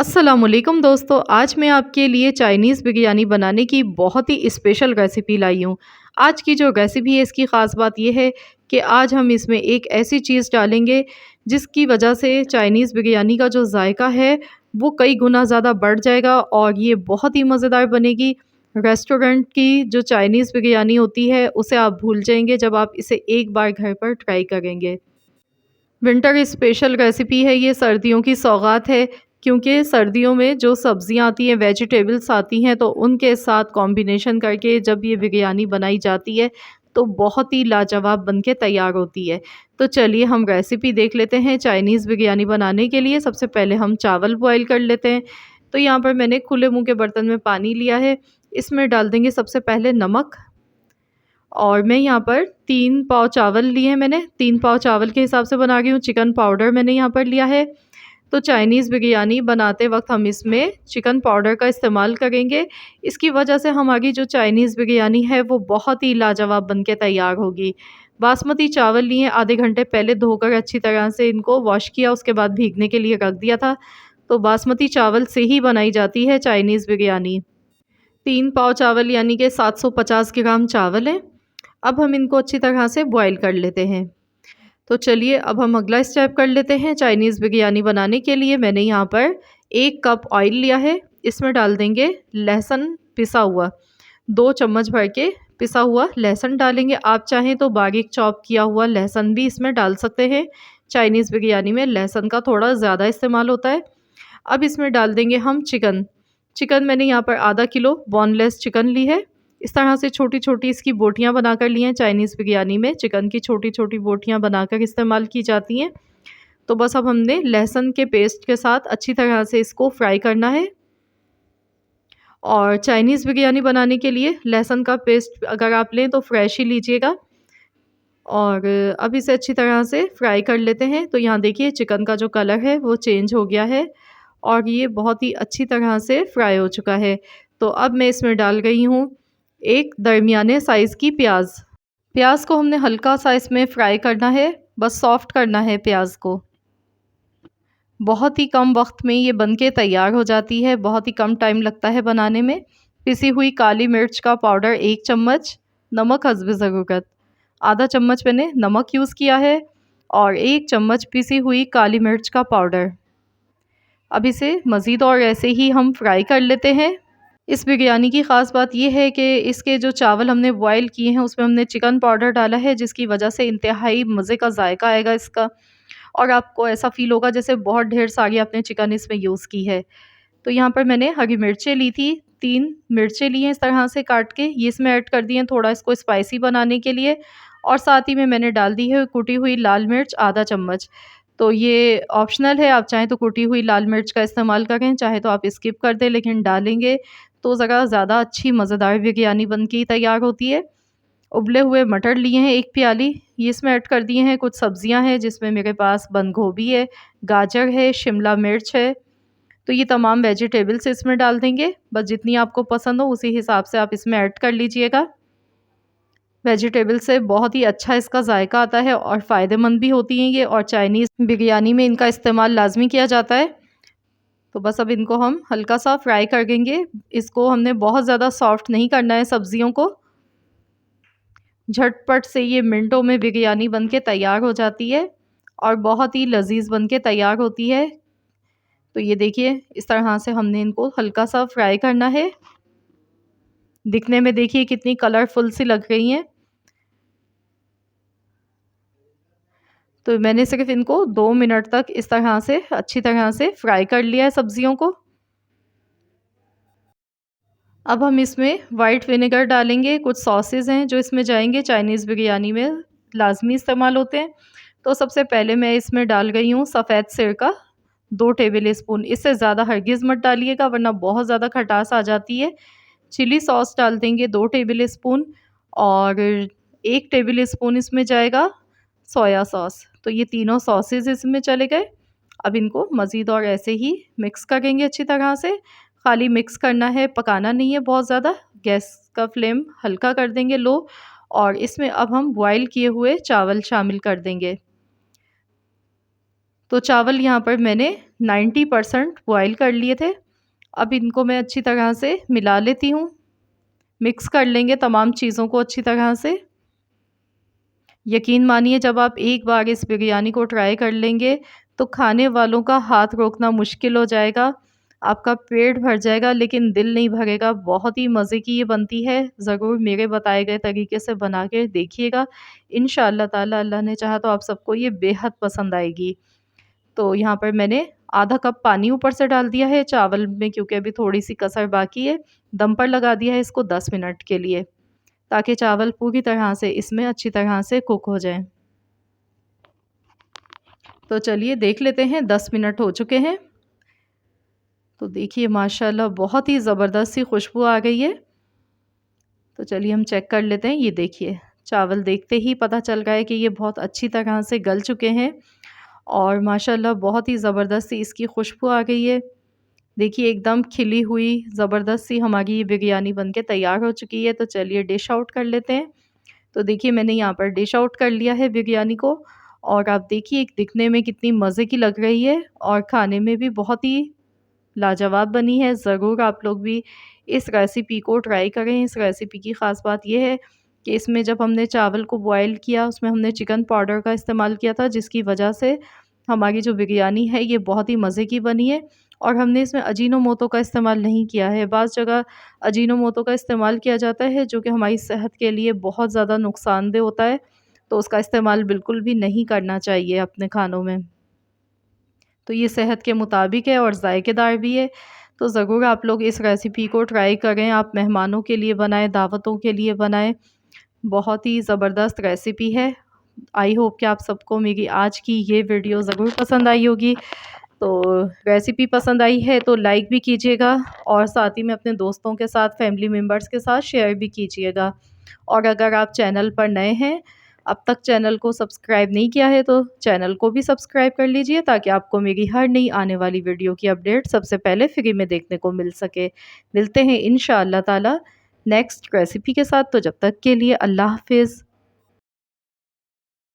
अस्सलामुअलैकुम दोस्तों, आज मैं आपके लिए चाइनीज़ बिरयानी बनाने की बहुत ही स्पेशल रेसिपी लाई हूँ। आज की जो रेसिपी है इसकी ख़ास बात ये है कि आज हम इसमें एक ऐसी चीज़ डालेंगे जिसकी वजह से चाइनीज़ बिरयानी का जो जायका है वो कई गुना ज़्यादा बढ़ जाएगा और ये बहुत ही मज़ेदार बनेगी। रेस्टोरेंट की जो चाइनीज़ बिरयानी होती है उसे आप भूल जाएँगे जब आप इसे एक बार घर पर ट्राई करेंगे। विंटर स्पेशल रेसिपी है ये, सर्दियों की सौगात है क्योंकि सर्दियों में जो सब्जियां आती हैं, वेजिटेबल्स आती हैं, तो उनके साथ कॉम्बिनेशन करके जब ये बिरयानी बनाई जाती है तो बहुत ही लाजवाब बन के तैयार होती है। तो चलिए हम रेसिपी देख लेते हैं। चाइनीज़ बिरयानी बनाने के लिए सबसे पहले हम चावल बॉईल कर लेते हैं। तो यहाँ पर मैंने खुले मुँह के बर्तन में पानी लिया है, इसमें डाल देंगे सबसे पहले नमक। और मैं यहाँ पर 3 पाव चावल लिए हैं मैंने, 3 पाव चावल के हिसाब से बना रही हूँ। चिकन पाउडर मैंने यहाँ पर लिया है। तो चाइनीज़ बिरयानी बनाते वक़्त हम इसमें चिकन पाउडर का इस्तेमाल करेंगे। इसकी वजह से हमारी जो चाइनीज़ बिरयानी है वो बहुत ही लाजवाब बन के तैयार होगी। बासमती चावल लिए, आधे घंटे पहले धोकर अच्छी तरह से इनको वॉश किया, उसके बाद भीगने के लिए रख दिया था। तो बासमती चावल से ही बनाई जाती है चाइनीज़ बिरयानी। 3 पाव चावल यानी कि 750 ग्राम चावल हैं। अब हम इनको अच्छी तरह से बॉईल कर लेते हैं। तो चलिए अब हम अगला स्टेप कर लेते हैं। चाइनीज़ बिरयानी बनाने के लिए मैंने यहाँ पर 1 कप ऑयल लिया है। इसमें डाल देंगे लहसुन पिसा हुआ, 2 चम्मच भर के पिसा हुआ लहसुन डालेंगे। आप चाहें तो बारीक चॉप किया हुआ लहसुन भी इसमें डाल सकते हैं। चाइनीज़ बिरयानी में लहसुन का थोड़ा ज़्यादा इस्तेमाल होता है। अब इसमें डाल देंगे हम चिकन। चिकन मैंने यहाँ पर आधा किलो बोनलेस चिकन ली है। इस तरह से छोटी-छोटी इसकी बोटियाँ बनाकर ली हैं। चाइनीज़ बिरयानी में चिकन की छोटी-छोटी बोटियाँ बनाकर इस्तेमाल की जाती हैं। तो बस अब हमने लहसुन के पेस्ट के साथ अच्छी तरह से इसको फ्राई करना है। और चाइनीज़ बिरयानी बनाने के लिए लहसुन का पेस्ट अगर आप लें तो फ्रेश ही लीजिएगा। और अब इसे अच्छी तरह से फ्राई कर लेते हैं। तो यहाँ देखिए चिकन का जो कलर है वो चेंज हो गया है और ये बहुत ही अच्छी तरह से फ्राई हो चुका है। तो अब मैं इसमें डाल रही हूँ एक दरमियाने साइज़ की प्याज़। प्याज़ को हमने हल्का सा इसमें फ्राई करना है, बस सॉफ्ट करना है प्याज़ को। बहुत ही कम वक्त में ये बन के तैयार हो जाती है, बहुत ही कम टाइम लगता है बनाने में। पिसी हुई काली मिर्च का पाउडर 1 चम्मच, नमक हस्ब ज़रूरत, आधा चम्मच मैंने नमक यूज़ किया है और 1 चम्मच पिसी हुई काली मिर्च का पाउडर। अब इसे मज़ीद और ऐसे ही हम फ्राई कर लेते हैं। इस बिरयानी की ख़ास बात ये है कि इसके जो चावल हमने बॉयल किए हैं उसमें हमने चिकन पाउडर डाला है, जिसकी वजह से इंतहाई मज़े का जायका आएगा इसका। और आपको ऐसा फ़ील होगा जैसे बहुत ढेर सारी आपने चिकन इसमें यूज़ की है। तो यहाँ पर मैंने हरी मिर्चें ली थी, 3 मिर्चें ली हैं इस तरह से काट के, ये इसमें ऐड कर दी हैं थोड़ा इसको स्पाइसी बनाने के लिए। और साथ ही में मैंने डाल दी है कुटी हुई लाल मिर्च आधा चम्मच। तो ये ऑप्शनल है, आप चाहें तो कुटी हुई लाल मिर्च का इस्तेमाल करें, चाहे तो आप स्किप कर दें, लेकिन डालेंगे तो ज़रा ज़्यादा अच्छी मज़ेदार बिरयानी बन के तैयार होती है। उबले हुए मटर लिए हैं 1 प्याली, ये इसमें ऐड कर दिए हैं। कुछ सब्जियां हैं जिसमें मेरे पास बंद गोभी है, गाजर है, शिमला मिर्च है। तो ये तमाम वेजिटेबल्स इसमें डाल देंगे, बस जितनी आपको पसंद हो उसी हिसाब से आप इसमें ऐड कर लीजिएगा। वेजिटेबल से बहुत ही अच्छा इसका जायका आता है और फ़ायदेमंद भी होती हैं ये, और चाइनीज़ बिरयानी में इनका इस्तेमाल लाजमी किया जाता है। तो बस अब इनको हम हल्का सा फ्राई कर देंगे। इसको हमने बहुत ज़्यादा सॉफ्ट नहीं करना है सब्जियों को। झटपट से ये मिनटों में बिरयानी बन के तैयार हो जाती है और बहुत ही लजीज बन के तैयार होती है। तो ये देखिए इस तरह से हमने इनको हल्का सा फ्राई करना है। दिखने में देखिए कितनी कलरफुल सी लग रही हैं। तो मैंने सिर्फ इनको 2 मिनट तक इस तरह से अच्छी तरह से फ्राई कर लिया है सब्जियों को। अब हम इसमें वाइट विनेगर डालेंगे। कुछ सॉसेज़ हैं जो इसमें जाएँगे, चाइनीज़ बिरयानी में लाज़मी इस्तेमाल होते हैं। तो सबसे पहले मैं इसमें डाल रही हूँ सफ़ेद सिरका 2 टेबल स्पून। इससे ज़्यादा हरगिज़ मत डालिएगा वरना बहुत ज़्यादा खटास आ जाती है। चिली सॉस डाल देंगे 2 टेबल स्पून और 1 टेबल स्पून इसमें जाएगा सोया सॉस। तो ये तीनों सॉसेज़ इसमें चले गए। अब इनको मज़ीद और ऐसे ही मिक्स करेंगे अच्छी तरह से। खाली मिक्स करना है, पकाना नहीं है बहुत ज़्यादा। गैस का फ्लेम हल्का कर देंगे, लो। और इसमें अब हम बॉयल किए हुए चावल शामिल कर देंगे। तो चावल यहाँ पर मैंने 90% बॉयल कर लिए थे। अब इनको मैं अच्छी तरह से मिला लेती हूँ। मिक्स कर लेंगे तमाम चीज़ों को अच्छी तरह से। यकीन मानिए जब आप एक बार इस बिरयानी को ट्राई कर लेंगे तो खाने वालों का हाथ रोकना मुश्किल हो जाएगा। आपका पेट भर जाएगा लेकिन दिल नहीं भरेगा। बहुत ही मज़े की ये बनती है। ज़रूर मेरे बताए गए तरीके से बना के देखिएगा। इंशाअल्लाह ताला अल्लाह ने चाहा तो आप सबको ये बेहद पसंद आएगी। तो यहाँ पर मैंने आधा कप पानी ऊपर से डाल दिया है चावल में, क्योंकि अभी थोड़ी-सी कसर बाकी है। दम पर लगा दिया है इसको 10 मिनट के लिए, ताकि चावल पूरी तरह से इसमें अच्छी तरह से कुक हो जाएँ। तो चलिए देख लेते हैं, 10 मिनट हो चुके हैं। तो देखिए माशाल्लाह बहुत ही ज़बरदस्त सी खुशबू आ गई है। तो चलिए हम चेक कर लेते हैं। ये देखिए चावल देखते ही पता चल रहा है कि ये बहुत अच्छी तरह से गल चुके हैं और माशाल्लाह बहुत ही ज़बरदस्त सी इसकी खुशबू आ गई है। देखिए एकदम खिली हुई ज़बरदस्त सी हमारी ये बिरयानी बनके तैयार हो चुकी है। तो चलिए डिश आउट कर लेते हैं। तो देखिए मैंने यहाँ पर डिश आउट कर लिया है बिरयानी को और आप देखिए दिखने में कितनी मज़े की लग रही है और खाने में भी बहुत ही लाजवाब बनी है। ज़रूर आप लोग भी इस रेसिपी को ट्राई करें। इस रेसिपी की ख़ास बात ये है कि इसमें जब हमने चावल को बॉयल किया उसमें हमने चिकन पाउडर का इस्तेमाल किया था, जिसकी वजह से हमारी जो बिरयानी है ये बहुत ही मज़े की बनी है। और हमने इसमें अजीनोमोटो का इस्तेमाल नहीं किया है। बाज़ जगह अजीनोमोटो का इस्तेमाल किया जाता है जो कि हमारी सेहत के लिए बहुत ज़्यादा नुकसानदेह होता है, तो उसका इस्तेमाल बिल्कुल भी नहीं करना चाहिए अपने खानों में। तो ये सेहत के मुताबिक है और ज़ायकेदार भी है। तो ज़रूर आप लोग इस रेसिपी को ट्राई करें। आप मेहमानों के लिए बनाएँ, दावतों के लिए बनाएँ। बहुत ही ज़बरदस्त रेसिपी है। आई होप कि आप सबको मेरी आज की ये वीडियो ज़रूर पसंद आई होगी। तो रेसिपी पसंद आई है तो लाइक भी कीजिएगा और साथ ही में अपने दोस्तों के साथ, फैमिली मेम्बर्स के साथ शेयर भी कीजिएगा। और अगर आप चैनल पर नए हैं, अब तक चैनल को सब्सक्राइब नहीं किया है तो चैनल को भी सब्सक्राइब कर लीजिए, ताकि आपको मेरी हर नई आने वाली वीडियो की अपडेट सबसे पहले फ्री में देखने को मिल सके। मिलते हैं इंशाअल्लाह ताला नेक्स्ट रेसिपी के साथ। तो जब तक के लिए अल्लाह हाफ़िज़।